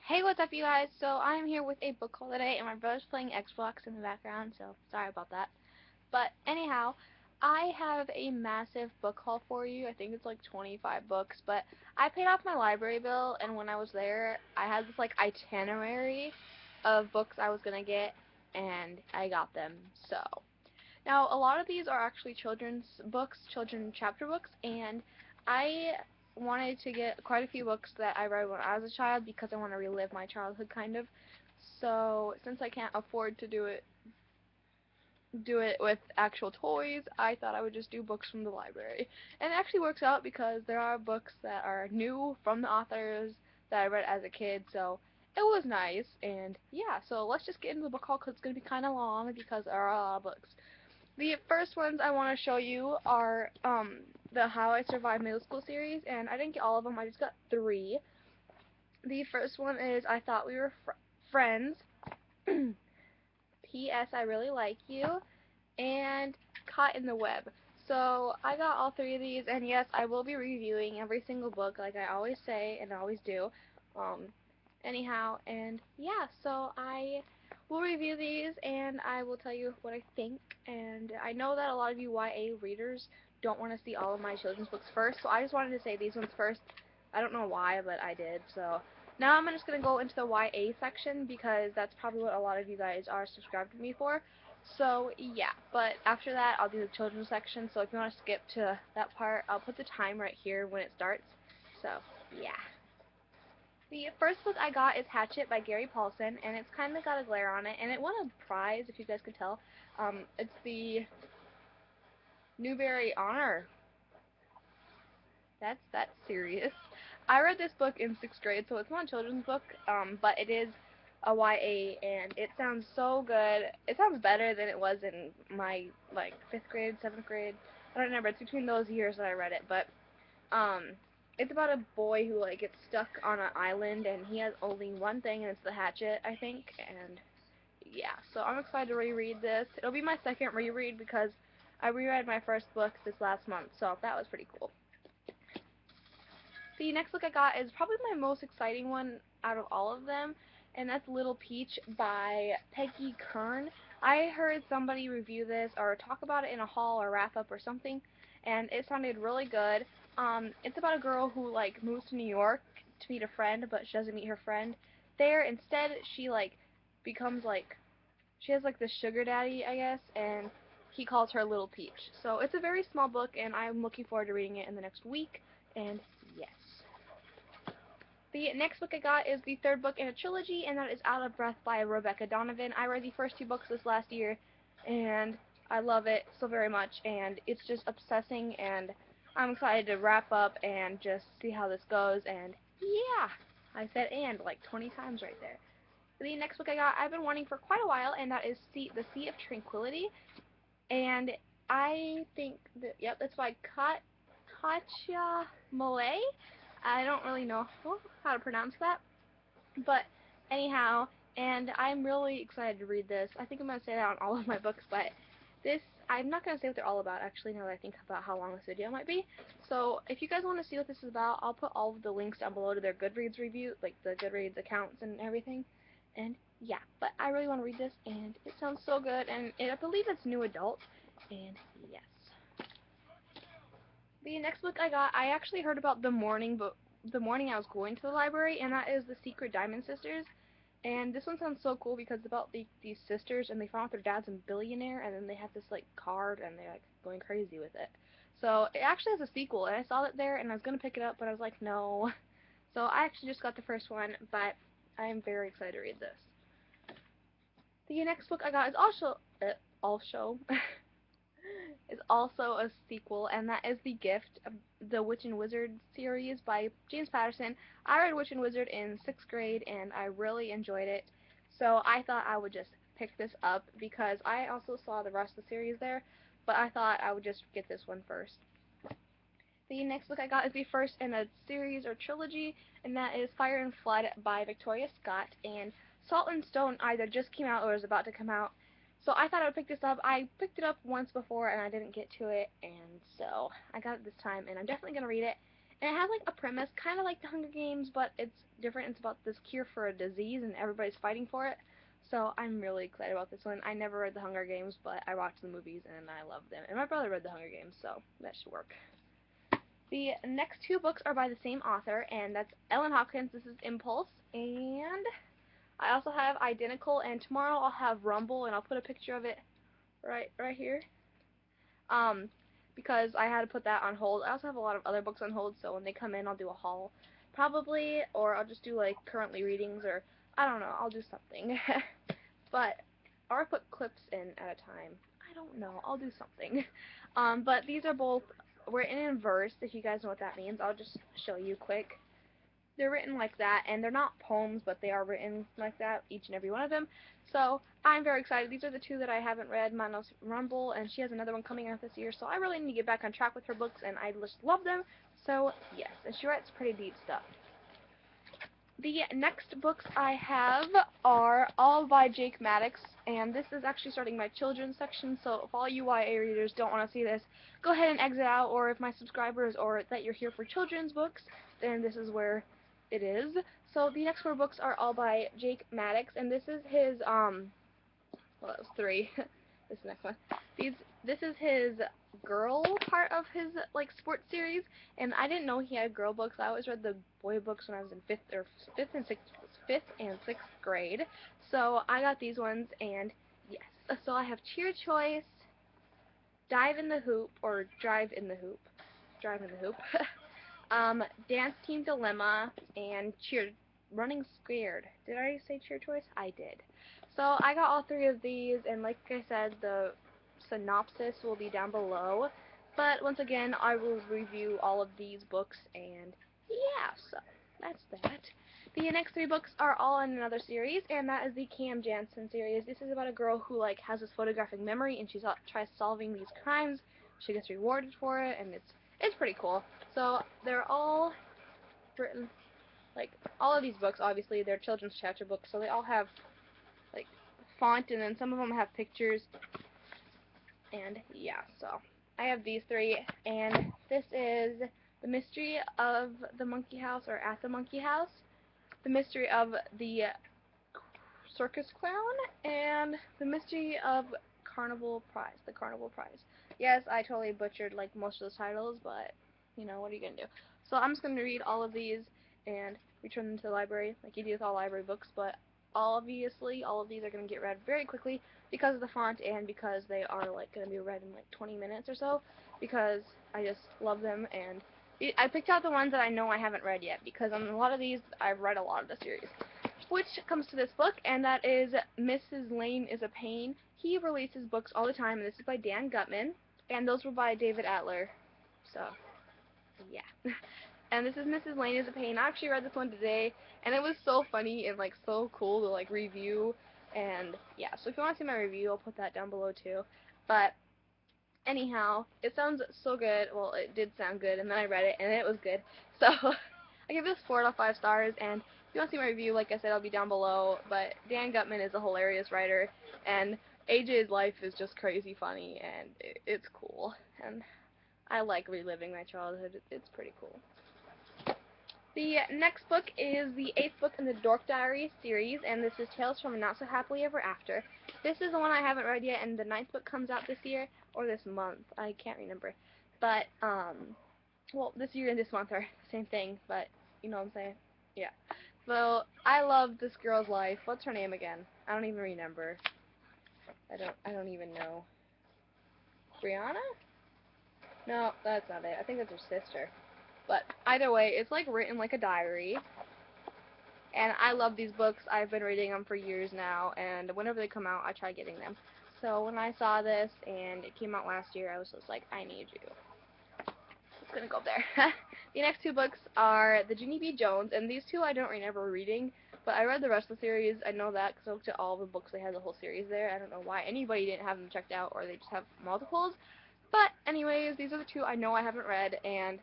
Hey, what's up, you guys? So I'm here with a book haul today, and my brother's playing Xbox in the background, so sorry about that. But anyhow, I have a massive book haul for you. I think it's like 25 books, but I paid off my library bill, and when I was there, I had this like itinerary of books I was gonna get, and I got them. So now a lot of these are actually children's books, children chapter books, and I wanted to get quite a few books that I read when I was a child because I want to relive my childhood kind of. So since I can't afford to do it with actual toys, I thought I would just do books from the library. And it actually works out because there are books that are new from the authors that I read as a kid, so it was nice. And yeah, so let's just get into the book haul because it's going to be kind of long because there are a lot of books. The first ones I want to show you are the How I Survived Middle School series, and I didn't get all of them, I just got 3. The first one is I Thought We Were Friends, P.S. I Really Like You, and Caught in the Web. So I got all 3 of these, and yes, I will be reviewing every single book like I always say and always do. Um, anyhow, and yeah, so I will review these and I will tell you what I think. And I know that a lot of you YA readers don't want to see all of my children's books first, so I just wanted to say these ones first. I don't know why, but I did. So now I'm just going to go into the YA section because that's probably what a lot of you guys are subscribed to me for. So yeah, but after that I'll do the children's section, so if you want to skip to that part, I'll put the time right here when it starts. So yeah. The first book I got is Hatchet by Gary Paulson, and it's kind of got a glare on it, and it won a prize, if you guys could tell. It's the Newbery Honor. That's serious. I read this book in 6th grade, so it's not a children's book, but it is a YA, and it sounds so good. It sounds better than it was in my, like, 5th grade, 7th grade. I don't remember. It's between those years that I read it, but um, it's about a boy who like gets stuck on an island and he has only one thing and it's the hatchet, I think. And yeah, so I'm excited to reread this. It'll be my second reread because I reread my first book this last month, so that was pretty cool. The next book I got is probably my most exciting one out of all of them, and that's Little Peach by Peggy Kern. I heard somebody review this or talk about it in a haul or wrap up or something, and it sounded really good. It's about a girl who like moves to New York to meet a friend, but she doesn't meet her friend there. Instead, she like becomes like she has like this sugar daddy, I guess, and he calls her Little Peach. So it's a very small book, and I'm looking forward to reading it in the next week. And yes. The next book I got is the third book in a trilogy, and that is Out of Breath by Rebecca Donovan. I read the first 2 books this last year, and I love it so very much, and it's just obsessing, and I'm excited to wrap up and just see how this goes, and yeah, I said and like 20 times right there. The next book I got I've been wanting for quite a while, and that is The Sea of Tranquility, and I think that, yep, that's by Katya Malay. I don't really know how to pronounce that, but anyhow, and I'm really excited to read this. I think I'm going to say that on all of my books, but this, I'm not going to say what they're all about, actually, now that I think about how long this video might be. So, if you guys want to see what this is about, I'll put all of the links down below to their Goodreads review, like the Goodreads accounts and everything. And yeah, but I really want to read this, and it sounds so good, and I believe it's new adult, and yes. The next book I got, I actually heard about the morning I was going to the library, and that is The Secret Diamond Sisters. And this one sounds so cool because it's about these sisters, and they found out their dad's a billionaire, and then they have this like card, and they're like going crazy with it. So it actually has a sequel, and I saw it there, and I was gonna pick it up, but I was like, no. So I actually just got the first one, but I am very excited to read this. The next book I got is also is also a sequel, and that is The Gift, the Witch and Wizard series by James Patterson. I read Witch and Wizard in 6th grade, and I really enjoyed it, so I thought I would just pick this up because I also saw the rest of the series there, but I thought I would just get this one first. The next book I got is the first in a series or trilogy, and that is Fire and Flood by Victoria Scott, and Salt and Stone either just came out or is about to come out. So I thought I would pick this up. I picked it up once before and I didn't get to it, and so I got it this time, and I'm definitely going to read it. And it has like a premise, kind of like the Hunger Games, but it's different. It's about this cure for a disease, and everybody's fighting for it. So I'm really excited about this one. I never read the Hunger Games, but I watched the movies and I love them. And my brother read the Hunger Games, so that should work. The next two books are by the same author, and that's Ellen Hopkins. This is Impulse, and I also have Identical. And tomorrow I'll have Rumble, and I'll put a picture of it right here. Um, because I had to put that on hold. I also have a lot of other books on hold, so when they come in, I'll do a haul, probably, or I'll just do like currently readings, or I don't know, I'll do something. But or put clips in at a time. I don't know. I'll do something. But these are both written in verse. If you guys know what that means, I'll just show you quick. They're written like that, and they're not poems, but they are written like that, each and every one of them. So I'm very excited. These are the two that I haven't read, Manos Rumble, and she has another one coming out this year, so I really need to get back on track with her books, and I just love them. So yes, and she writes pretty deep stuff. The next books I have are all by Jake Maddox, and this is actually starting my children's section, so if all you YA readers don't want to see this, go ahead and exit out, or if my subscribers or that you're here for children's books, then this is where it is. So the next four books are all by Jake Maddox, and this is his, well, that was three. This next one. This is his girl part of his like sports series, and I didn't know he had girl books. I always read the boy books when I was in fifth and sixth grade. So I got these ones, and yes. So I have Cheer Choice, Dive in the Hoop, or Drive in the Hoop, Drive in the Hoop, Dance Team Dilemma, and Running Scared. Did I say Cheer Choice? I did. So I got all three of these, and like I said, the synopsis will be down below. But once again, I will review all of these books, and yeah, so that's that. The next three books are all in another series, and that is the Cam Jansen series. This is about a girl who like has this photographic memory, and she tries solving these crimes. She gets rewarded for it, and it's pretty cool. So they're all written, like, all of these books, obviously, they're children's chapter books, so they all have, like, font, and then some of them have pictures, and, yeah, so I have these three, and this is The Mystery of the Monkey House, or At the Monkey House, The Mystery of the Circus Clown, and The Mystery of Carnival Prize, the Carnival Prize. Yes, I totally butchered, like, most of the titles, but, you know, what are you gonna do? So I'm just gonna read all of these and return them to the library, like you do with all library books, but obviously all of these are gonna get read very quickly because of the font and because they are, like, gonna be read in, like, 20 minutes or so, because I just love them, and I picked out the ones that I know I haven't read yet, because on a lot of these, I've read a lot of the series. Which comes to this book, and that is Mrs. Lane is a Pain. He releases books all the time, and this is by Dan Gutman, and those were by David Atler. So, yeah. And this is Mrs. Lane is a Pain. I actually read this one today, and it was so funny and, like, so cool to, like, review, and, yeah. So if you want to see my review, I'll put that down below, too. But, anyhow, it sounds so good. Well, it did sound good, and then I read it, and it was good. So, I give this 4 out of 5 stars, and if you want to see my review, like I said, I'll be down below. But Dan Gutman is a hilarious writer, and AJ's life is just crazy funny, and it's cool. And I like reliving my childhood. It's pretty cool. The next book is the 8th book in the Dork Diary series, and this is Tales from a Not So Happily Ever After. This is the one I haven't read yet, and the 9th book comes out this year, or this month. I can't remember. But, well, this year and this month are the same thing, but you know what I'm saying? Yeah. So, I love this girl's life. What's her name again? I don't even remember. I don't even know. Brianna? No, that's not it. I think that's her sister. But either way, it's like written like a diary. And I love these books. I've been reading them for years now, and whenever they come out, I try getting them. So when I saw this and it came out last year, I was just like, I need you. It's gonna go there. The next two books are the Ginny B. Jones, and these two I don't remember reading, but I read the rest of the series. I know that because I looked at all the books. They had the whole series there. I don't know why anybody didn't have them checked out, or they just have multiples. But anyways, these are the two I know I haven't read, and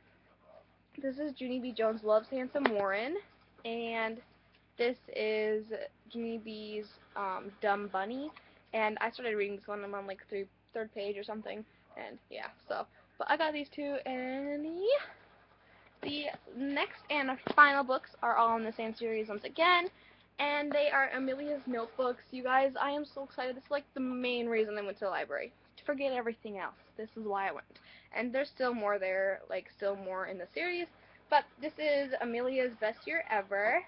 this is Ginny B. Jones Loves Handsome Warren, and this is Ginny B's Dumb Bunny, and I started reading this one. I'm on like third page or something, and yeah, so. But I got these two, and yeah. The next and final books are all in the same series once again, and they are Amelia's notebooks. You guys, I am so excited. This is like the main reason I went to the library. To forget everything else. This is why I went. And there's still more there, like still more in the series. But this is Amelia's Best Year Ever,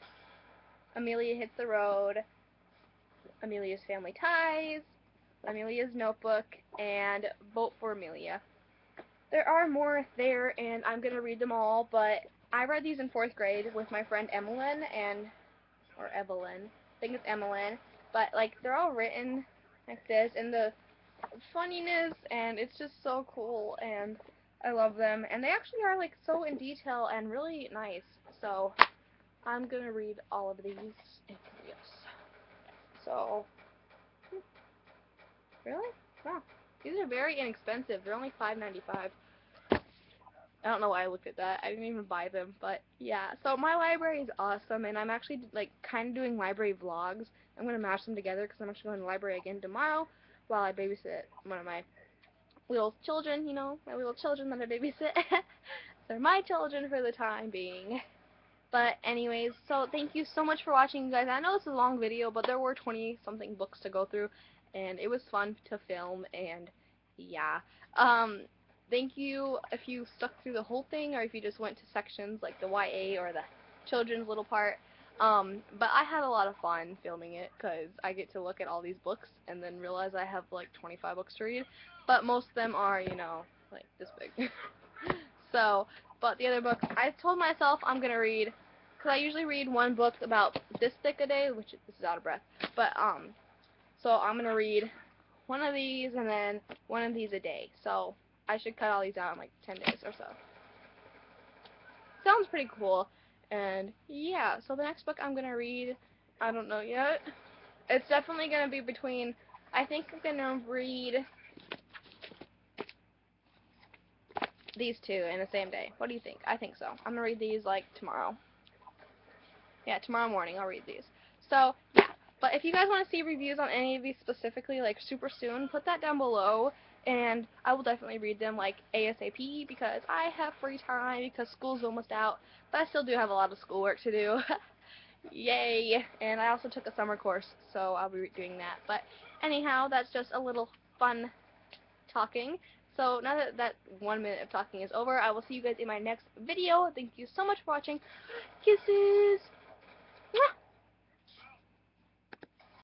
Amelia Hits the Road, Amelia's Family Ties, Amelia's Notebook, and Vote for Amelia. There are more there, and I'm going to read them all, but I read these in 4th grade with my friend Evelyn, or Evelyn, I think it's Evelyn, but like they're all written like this, and the funniness, and it's just so cool, and I love them, and they actually are like so in detail and really nice, so I'm going to read all of these, yes. So, really? Wow. These are very inexpensive. They're only $5.95. I don't know why I looked at that. I didn't even buy them, but yeah. So my library is awesome, and I'm actually like kind of doing library vlogs. I'm gonna mash them together because I'm actually going to the library again tomorrow while I babysit one of my little children. You know, my little children that I babysit. They're my children for the time being. But anyways, so thank you so much for watching, guys. I know it's a long video, but there were 20-something books to go through, and it was fun to film, and yeah. Thank you if you stuck through the whole thing, or if you just went to sections like the YA or the children's little part. But I had a lot of fun filming it, because I get to look at all these books, and then realize I have like 25 books to read, but most of them are, you know, like this big. So, but the other books, I told myself I'm going to read, because I usually read one book about this thick a day, which this is out of breath, but, so I'm going to read one of these and then one of these a day, so I should cut all these out in like 10 days or so. Sounds pretty cool, and yeah, so the next book I'm going to read, I don't know yet. It's definitely going to be between, I think I'm going to read these two in the same day. What do you think? I think so. I'm going to read these like tomorrow. Yeah, tomorrow morning I'll read these. So, yeah. But if you guys want to see reviews on any of these specifically, like super soon, put that down below, and I will definitely read them like ASAP, because I have free time because school's almost out, but I still do have a lot of schoolwork to do. Yay! And I also took a summer course, so I'll be doing that. But anyhow, that's just a little fun talking. So now that that 1 minute of talking is over, I will see you guys in my next video. Thank you so much for watching. Kisses! Mwah!